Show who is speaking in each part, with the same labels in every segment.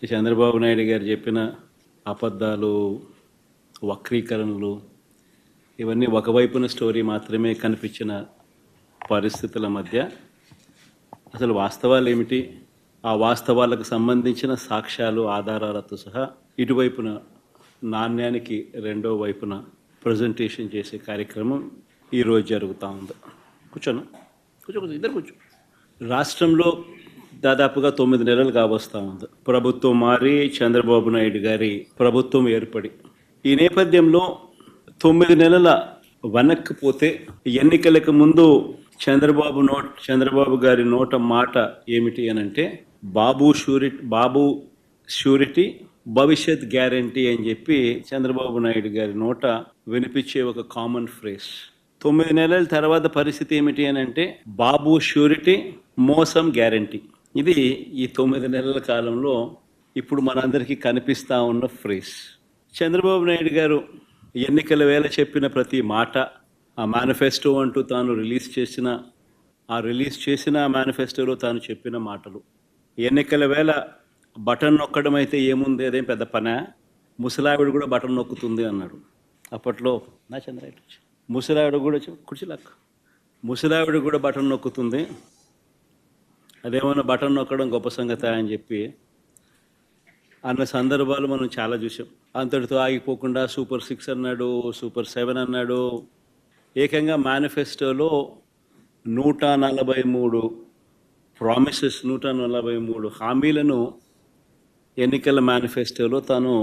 Speaker 1: చంద్రబాబు నాయుడు గారు చెప్పిన అబద్ధాలు, వక్రీకరణలు ఇవన్నీ ఒకవైపున స్టోరీ మాత్రమే కనిపించిన పరిస్థితుల మధ్య అసలు వాస్తవాలు ఏమిటి, ఆ వాస్తవాలకు సంబంధించిన సాక్ష్యాలు, ఆధారాలతో సహా ఇటువైపున నాణ్యానికి రెండో వైపున ప్రజెంటేషన్ చేసే కార్యక్రమం ఈరోజు జరుగుతూ ఉంది. కూర్చోను, ఇద్దరు కూర్చో. రాష్ట్రంలో దాదాపుగా 9 నెలలు కావస్తూ ఉంది ప్రభుత్వం మారి, చంద్రబాబు నాయుడు గారి ప్రభుత్వం ఏర్పడి. ఈ నేపథ్యంలో 9 నెలల వెనక్కి పోతే ఎన్నికలకు ముందు చంద్రబాబు గారి నోట మాట ఏమిటి అనంటే బాబు షూరిటీ భవిష్యత్ గ్యారంటీ అని చెప్పి చంద్రబాబు నాయుడు గారి నోట వినిపించే ఒక కామన్ ఫ్రేజ్. 9 నెలల తర్వాత పరిస్థితి ఏమిటి అని అంటే బాబు షూరిటీ, మోసం గ్యారంటీ. ఇది ఈ 9 నెలల కాలంలో ఇప్పుడు మనందరికీ కనిపిస్తూ ఉన్న ఫ్రేజ్. చంద్రబాబు నాయుడు గారు ఎన్నికల వేళ చెప్పిన ప్రతి మాట, ఆ మేనిఫెస్టో అంటూ తాను రిలీజ్ చేసిన మేనిఫెస్టోలో తాను చెప్పిన మాటలు, ఎన్నికల వేళ బటన్ నొక్కడం అయితే ఏముంది, అదేం పెద్ద పనా, ముసలావిడ కూడా బటన్ నొక్కుతుంది అన్నాడు. అప్పట్లో నా చంద్రాయుడు ముసలావిడ కూడా కుర్చీలాక్ ముసలావిడ కూడా బటన్ నొక్కుతుంది, అదేమన్నా బటన్ నొక్కడం గొప్ప సంగతి అని చెప్పి అన్న సందర్భాలు మనం చాలా చూసాం. అంతటితో ఆగిపోకుండా సూపర్ 6 అన్నాడు, సూపర్ 7 అన్నాడు. ఏకంగా మేనిఫెస్టోలో 143 ప్రామిసెస్, 143 హామీలను ఎన్నికల మేనిఫెస్టోలో తాను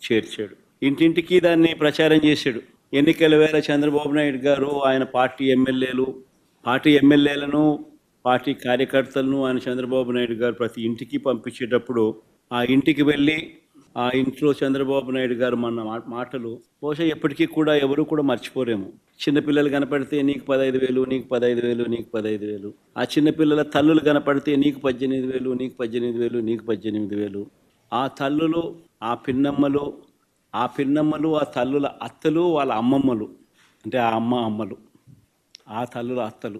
Speaker 1: చేర్చాడు. ఇంటింటికి దాన్ని ప్రచారం చేశాడు. ఎన్నికల వేళ చంద్రబాబు నాయుడు గారు ఆయన పార్టీ ఎమ్మెల్యేలను పార్టీ కార్యకర్తలను ఆయన చంద్రబాబు నాయుడు గారు ప్రతి ఇంటికి పంపించేటప్పుడు ఆ ఇంటికి వెళ్ళి ఆ ఇంట్లో చంద్రబాబు నాయుడు గారు మన మాటలు బహుశా ఎప్పటికీ కూడా ఎవరు కూడా మర్చిపోరేమో. చిన్నపిల్లలు కనపడితే నీకు 15,000, నీకు 15,000, నీకు 15,000. ఆ చిన్నపిల్లల తల్లులు కనపడితే నీకు 18,000, నీకు 18,000, నీకు 18,000. ఆ తల్లులు, ఆ పిన్నమ్మలు, ఆ తల్లుల అత్తలు, వాళ్ళ అమ్మమ్మలు, అంటే ఆ అమ్మలు, ఆ తల్లుల అత్తలు,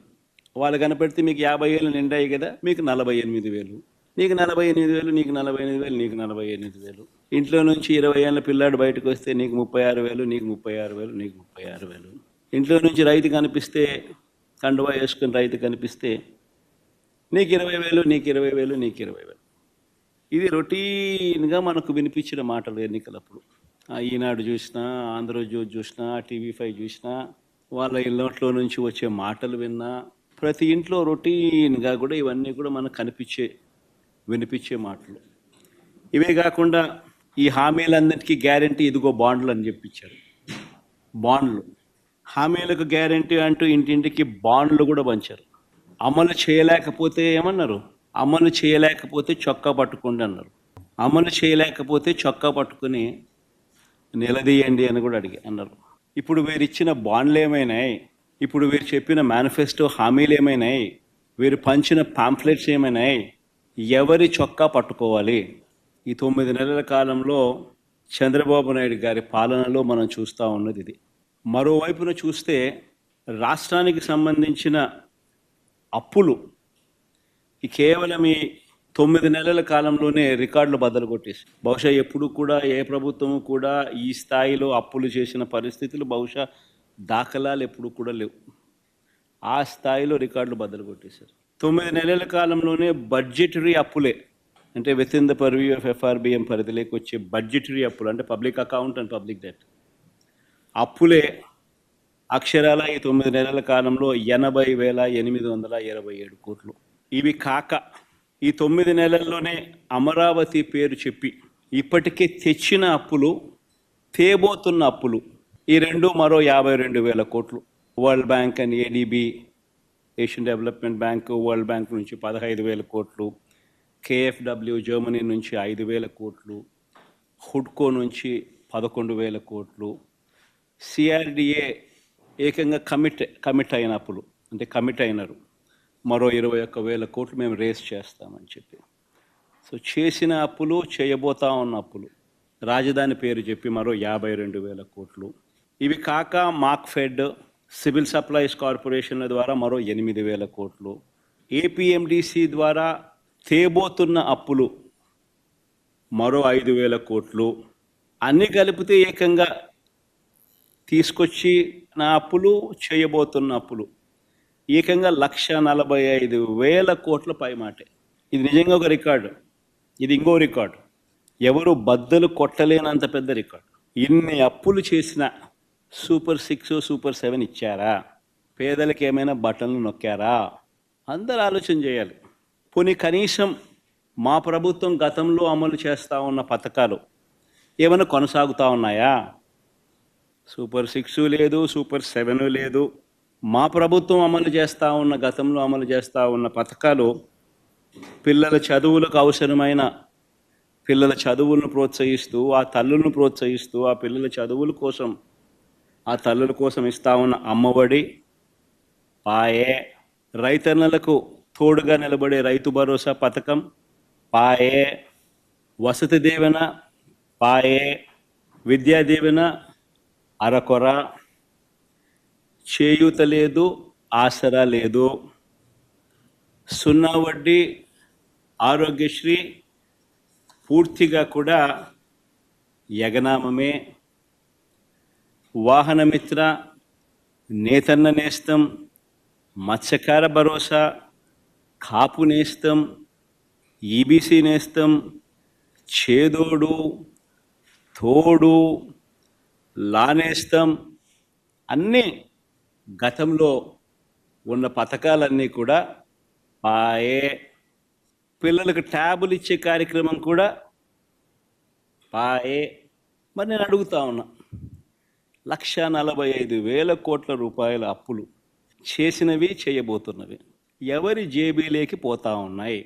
Speaker 1: వాళ్ళు కనపడితే మీకు 50 ఏళ్ళు నిండాయి కదా, మీకు 48,000, నీకు 48,000, నీకు 48,000, నీకు 48,000. ఇంట్లో నుంచి 20 ఏళ్ళ పిల్లాడు బయటకు వస్తే నీకు 36,000, నీకు 36,000, నీకు 36,000. ఇంట్లో నుంచి రైతు కనిపిస్తే, కండువా వేసుకుని రైతు కనిపిస్తే నీకు 20,000, నీకు 20,000, నీకు 20,000. ఇది రొటీన్గా మనకు వినిపించిన మాటలు ఎన్నికలప్పుడు. ఈనాడు చూసినా, ఆంధ్రజ్యోతి చూసినా, TV5 చూసినా, వాళ్ళ ఇళ్ళట్లో నుంచి వచ్చే మాటలు విన్నా, ప్రతి ఇంట్లో రొటీన్గా కూడా ఇవన్నీ కూడా మనకు వినిపించే మాటలు. ఇవే కాకుండా ఈ హామీలన్నిటికీ గ్యారంటీ ఇదిగో బాండ్లు అని చెప్పించారు. బాండ్లు, హామీలకు గ్యారంటీ అంటూ ఇంటింటికి బాండ్లు కూడా పంచారు. అమలు చేయలేకపోతే ఏమన్నారు, అమలు చేయలేకపోతే చొక్కా పట్టుకోండి అన్నారు. అమలు చేయలేకపోతే చొక్కా పట్టుకుని నిలదీయండి అని కూడా అన్నారు. ఇప్పుడు వీరు ఇచ్చిన బాండ్లు ఏమైనాయి, ఇప్పుడు వీరు చెప్పిన మేనిఫెస్టో హామీలు ఏమైనాయి, వీరు పంచిన పాంప్లెట్స్ ఏమైనాయి, ఎవరి చొక్కా పట్టుకోవాలి? ఈ 9 నెలల కాలంలో చంద్రబాబు నాయుడు గారి పాలనలో మనం చూస్తూ ఉన్నది ఇది. మరోవైపున చూస్తే రాష్ట్రానికి సంబంధించిన అప్పులు కేవలం ఈ 9 నెలల కాలంలోనే రికార్డులు బద్దలు కొట్టేసి, బహుశా ఎప్పుడు కూడా ఏ ప్రభుత్వము కూడా ఈ స్థాయిలో అప్పులు చేసిన పరిస్థితులు బహుశా దాఖలాలు ఎప్పుడు కూడా లేవు. ఆ స్థాయిలో రికార్డులు బద్దలు కొట్టేశారు. 9 నెలల కాలంలోనే బడ్జెటరీ అప్పులే, అంటే with in the purview of FRBM పరిధిలోకి వచ్చే బడ్జెటరీ అప్పులు, అంటే public account and public debt అప్పులే అక్షరాల ఈ 9 నెలల కాలంలో 80,827 కోట్లు. ఇవి కాక ఈ 9 నెలల్లోనే అమరావతి పేరు చెప్పి ఇప్పటికే తెచ్చిన అప్పులు, తేబోతున్న అప్పులు, ఈ రెండు మరో 52,000 కోట్లు. World bank and ADB, Asian development bank, world bank నుంచి 15,000 కోట్లు, KfW జర్మనీ నుంచి 5,000 కోట్లు, హుడ్కో నుంచి 11,000 కోట్లు, CRDA ఏకంగా కమిట్ అయిన అప్పులు, అంటే కమిట్ అయినారు, మరో 21,000 కోట్లు మేము రేస్ చేస్తామని చెప్పి. సో చేసిన అప్పులు, చేయబోతా ఉన్న అప్పులు, రాజధాని పేరు చెప్పి మరో 52,000 కోట్లు. ఇవి కాక మార్క్ఫెడ్, సివిల్ సప్లైస్ కార్పొరేషన్ల ద్వారా మరో 8,000 కోట్లు, APMDC ద్వారా తేబోతున్న అప్పులు మరో 5,000 కోట్లు అన్నీ కలిపితే ఏకంగా తీసుకొచ్చి నా అప్పులు చేయబోతున్న అప్పులు ఏకంగా 1,45,000 కోట్ల పైమాటే. ఇది నిజంగా ఒక రికార్డు. ఇది ఇంకో రికార్డు. ఎవరు బద్దలు కొట్టలేనంత పెద్ద రికార్డు. ఇన్ని అప్పులు చేసిన సూపర్ 6 సూపర్ 7 ఇచ్చారా? పేదలకు ఏమైనా బటన్లు నొక్కారా? అందరూ ఆలోచన చేయాలి. పోనీ కనీసం మా ప్రభుత్వం గతంలో అమలు చేస్తూ ఉన్న పథకాలు ఏమైనా కొనసాగుతూ ఉన్నాయా? సూపర్ 6 లేదు, సూపర్ 7 లేదు. మా ప్రభుత్వం అమలు చేస్తూ ఉన్న గతంలో అమలు చేస్తూ ఉన్న పథకాలు పిల్లల చదువులకు అవసరమైన పిల్లల చదువులను ప్రోత్సహిస్తూ, ఆ తల్లులను ప్రోత్సహిస్తూ, ఆ పిల్లల చదువుల కోసం ఆ తల్లుల కోసం ఇస్తా ఉన్న అమ్మఒడి పాయే, రైతన్నలకు తోడుగా నిలబడే రైతు భరోసా పథకం పాయే, వసతి దీవెన పాయే, విద్యా దీవెన అరకొర, చేయూత లేదు, ఆసరా లేదు, సున్నా వడ్డీ, ఆరోగ్యశ్రీ పూర్తిగా కూడా యగనామమే, వాహనమిత్ర, నేతన్న నేస్తం, మత్స్యకార భరోసా, కాపు నేస్తం, ఈబీసీ నేస్తం, చేదోడు, తోడు, లానేస్తం అన్నీ గతంలో ఉన్న పథకాలన్నీ కూడా పాయే. పిల్లలకు ట్యాబులు ఇచ్చే కార్యక్రమం కూడా పాయే. మరి నేను అడుగుతా ఉన్నా, 1,45,000 కోట్ల రూపాయల అప్పులు చేసినవి చేయబోతున్నవి ఎవరి జేబీలోకి పోతా ఉన్నాయి?